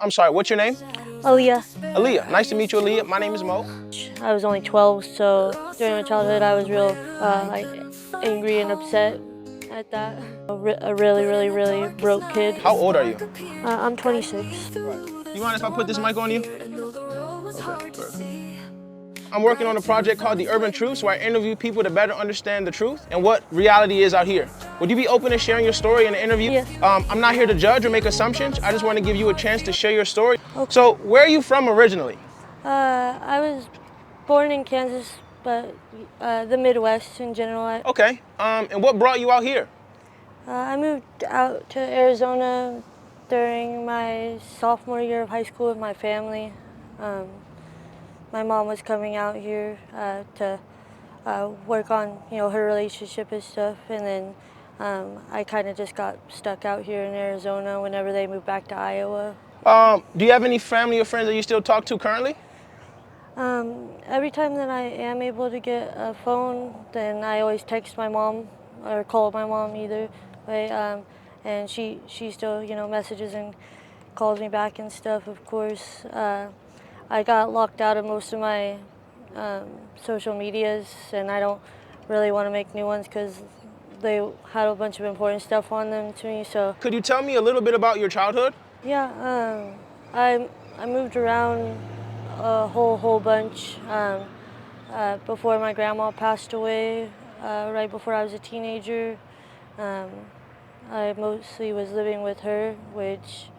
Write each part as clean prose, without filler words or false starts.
I'm sorry, what's your name? Aaliyah. Aaliyah. Nice to meet you, Aaliyah. My name is Mo. I was only 12, so during my childhood I was real angry and upset at that. A really broke kid. How old are you? I'm 26. You mind if I put this mic on you? Okay, perfect. I'm working on a project called the UrbanTruths, where I interview people to better understand the truth and what reality is out here. Would you be open to sharing your story in the interview? Yes. I'm not here to judge or make assumptions. I just want to give you a chance to share your story. Okay. So, where are you from originally? I was born in Kansas, but the Midwest in general. Okay. And what brought you out here? I moved out to Arizona during my sophomore year of high school with my family. My mom was coming out here to work on, her relationship and stuff, and then I kind of just got stuck out here in Arizona whenever they moved back to Iowa. Do you have any family or friends that you still talk to currently? Every time that I am able to get a phone, then I always text my mom or call my mom either way, and she still, messages and calls me back and stuff, of course. I got locked out of most of my social medias, and I don't really want to make new ones because they had a bunch of important stuff on them to me. So Could you tell me a little bit about your childhood? yeah, I moved around a whole bunch before my grandma passed away. Right before I was a teenager, I mostly was living with her, which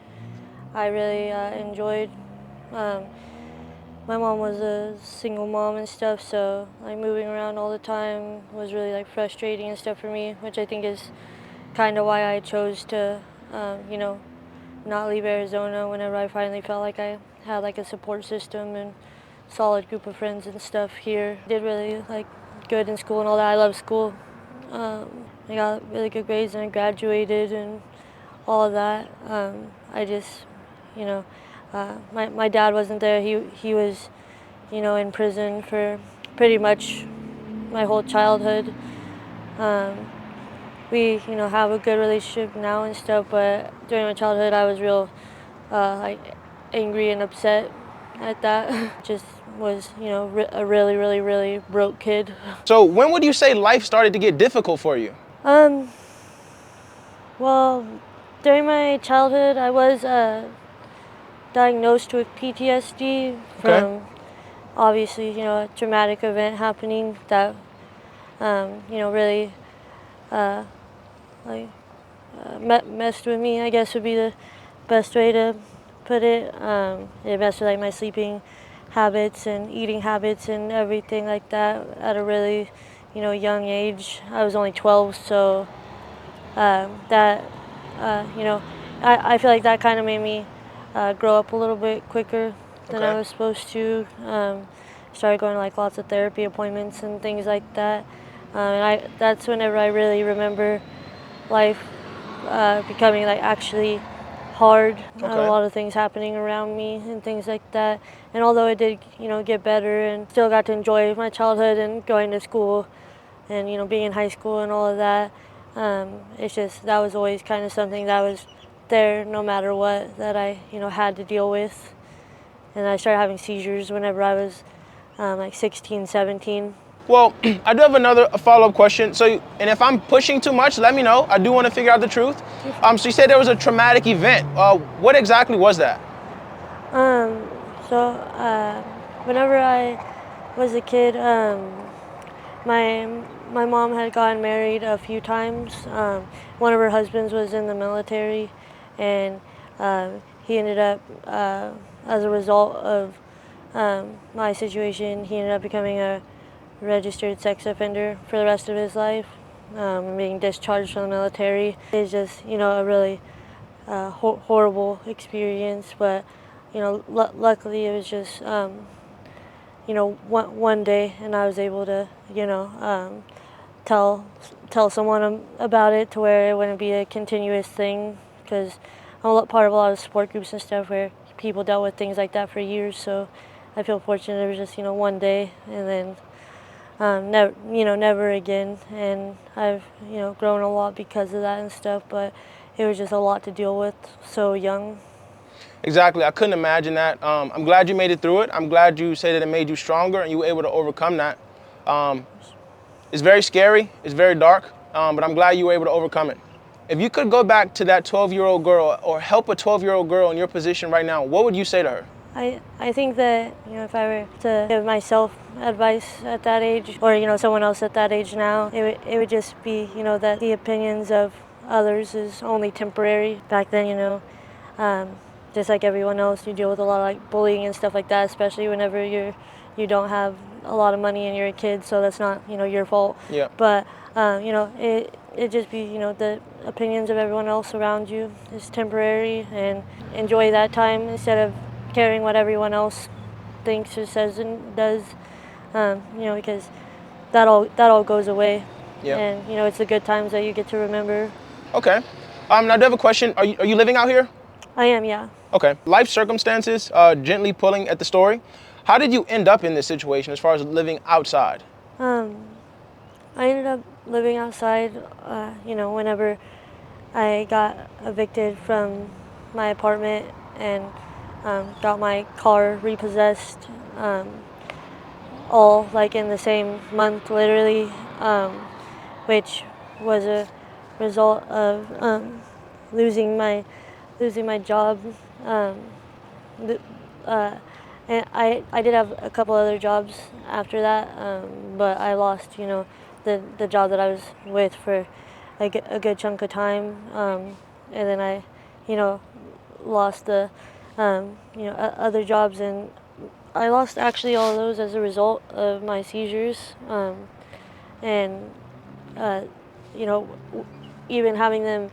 I really enjoyed. My mom was a single mom and stuff, so moving around all the time was really frustrating and stuff for me, which I think is kind of why I chose to, not leave Arizona whenever I finally felt like I had a support system and solid group of friends and stuff here. I did really good in school and all that. I love school. I got really good grades and I graduated and all of that. I just, my dad wasn't there. He was, in prison for pretty much my whole childhood. We, have a good relationship now and stuff, but during my childhood I was real, angry and upset at that. Just was, a really broke kid. So, when would you say life started to get difficult for you? Well, during my childhood I was diagnosed with PTSD from obviously, a traumatic event happening that, really messed with me, I guess would be the best way to put it. It messed with my sleeping habits and eating habits and everything like that at a really, young age. I was only 12, so that, I feel like that kind of made me grow up a little bit quicker than I was supposed to. Started going to lots of therapy appointments and things like that. And that's whenever I really remember life becoming actually hard. I had a lot of things happening around me and things like that. And although it did, get better and still got to enjoy my childhood and going to school and, being in high school and all of that, it's just that was always kind of something that was there no matter what that I, had to deal with. And I started having seizures whenever I was 16, 17. Well, I do have a follow-up question. So, and if I'm pushing too much, let me know. I do want to figure out the truth. So you said there was a traumatic event. What exactly was that? Whenever I was a kid, my mom had gotten married a few times. One of her husbands was in the military, and he ended up, as a result of my situation, he ended up becoming a registered sex offender for the rest of his life, being discharged from the military. It's just, a really horrible experience, but, luckily it was just, one day, and I was able to, tell someone about it to where it wouldn't be a continuous thing, because I'm part of a lot of support groups and stuff where people dealt with things like that for years, so I feel fortunate it was just, one day, and then never again. And I've, grown a lot because of that and stuff, but it was just a lot to deal with so young. Exactly. I couldn't imagine that. I'm glad you made it through it. I'm glad you said that it made you stronger and you were able to overcome that. Um, it's very scary. It's very dark, but I'm glad you were able to overcome it. If you could go back to that 12-year-old girl or help a 12-year-old girl in your position right now, what would you say to her? I think that, if I were to give myself advice at that age, or, someone else at that age now, it would just be, that the opinions of others is only temporary. Back then, just like everyone else, you deal with a lot of like bullying and stuff like that, especially whenever you don't have a lot of money and you're a kid, so that's not, your fault. Yeah. But, it just be, the opinions of everyone else around you is temporary, and enjoy that time instead of caring what everyone else thinks or says and does, because that all goes away. Yeah. And, it's the good times that you get to remember. Okay. Now I do have a question. Are you living out here? I am, yeah. Okay. Life circumstances gently pulling at the story. How did you end up in this situation as far as living outside? I ended up living outside, whenever I got evicted from my apartment and got my car repossessed, all like in the same month, literally, which was a result of losing my job. Um, and I did have a couple other jobs after that, but I lost, the job that I was with for a good chunk of time, and then I, lost the, other jobs, and I lost actually all of those as a result of my seizures, and uh, you know, even having them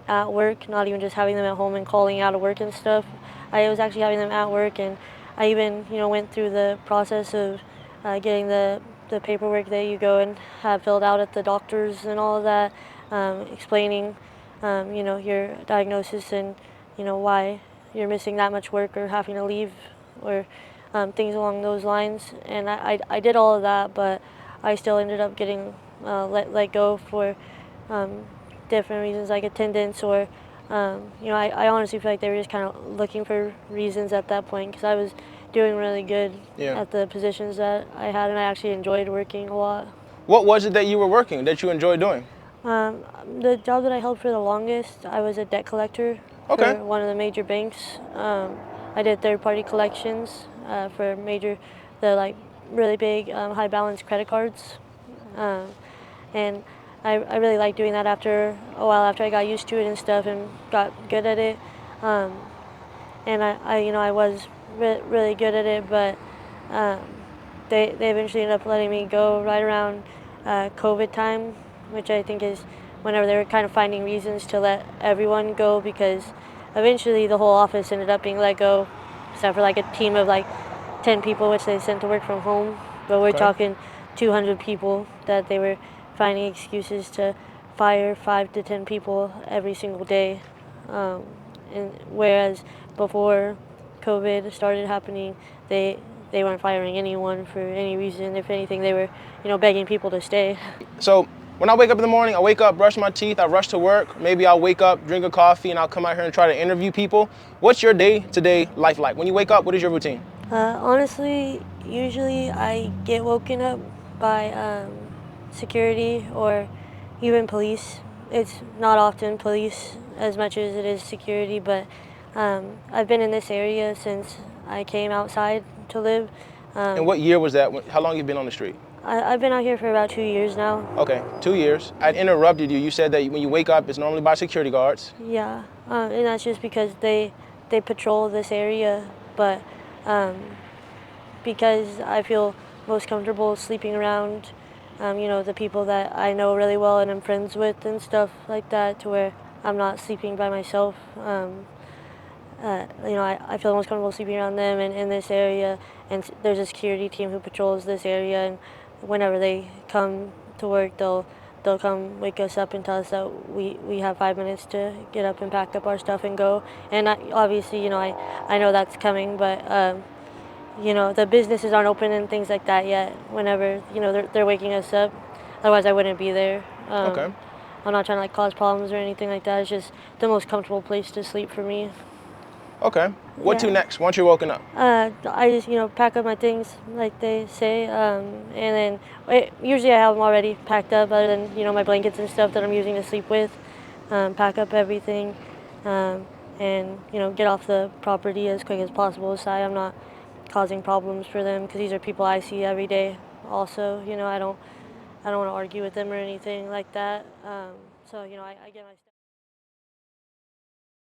at work, not even just having them at home and calling out of work and stuff. I was actually having them at work, and I even, went through the process of getting the paperwork that you go and have filled out at the doctors and all of that, explaining, your diagnosis and, why you're missing that much work or having to leave, or things along those lines. And I did all of that, but I still ended up getting let go for different reasons, like attendance, or I honestly feel like they were just kind of looking for reasons at that point, because I was doing really good at the positions that I had, and I actually enjoyed working a lot. What was it that you were working that you enjoyed doing? The job that I held for the longest, I was a debt collector Okay. for one of the major banks. I did third-party collections for the like really big high balance credit cards, and I really liked doing that after a while, after I got used to it and stuff and got good at it. And I was really good at it, but um, they eventually ended up letting me go right around COVID time, which I think is whenever they were kind of finding reasons to let everyone go, because eventually the whole office ended up being let go, except for like a team of like 10 people, which they sent to work from home. But we're talking 200 people that they were finding excuses to fire 5 to 10 people every single day. And whereas before COVID started happening, they weren't firing anyone for any reason. If anything, they were, begging people to stay. So when I wake up in the morning, I wake up, brush my teeth, I rush to work. Maybe I'll wake up, drink a coffee, and I'll come out here and try to interview people. What's your day-to-day life like? When you wake up, what is your routine? Honestly, usually I get woken up by security or even police. It's not often police as much as it is security, but I've been in this area since I came outside to live. And what year was that? How long have you been on the street? I've been out here for about 2 years now. Okay, 2 years. I interrupted you. You said that when you wake up, it's normally by security guards. Yeah, and that's just because they patrol this area, but because I feel most comfortable sleeping around, the people that I know really well and I'm friends with and stuff like that, to where I'm not sleeping by myself. I feel most comfortable sleeping around them and in this area, and there's a security team who patrols this area, and whenever they come to work, they'll come wake us up and tell us that we have 5 minutes to get up and pack up our stuff and go. And obviously, I know that's coming, but the businesses aren't open and things like that yet. Whenever they're waking us up, otherwise I wouldn't be there. Okay. I'm not trying to cause problems or anything like that. It's just the most comfortable place to sleep for me. Okay. What to Yeah. next once you're woken up? I just, pack up my things like they say, and then usually I have them already packed up, other than, my blankets and stuff that I'm using to sleep with. Pack up everything, and, get off the property as quick as possible so I'm not causing problems for them, because these are people I see every day also. I don't want to argue with them or anything like that. So, I get my stuff.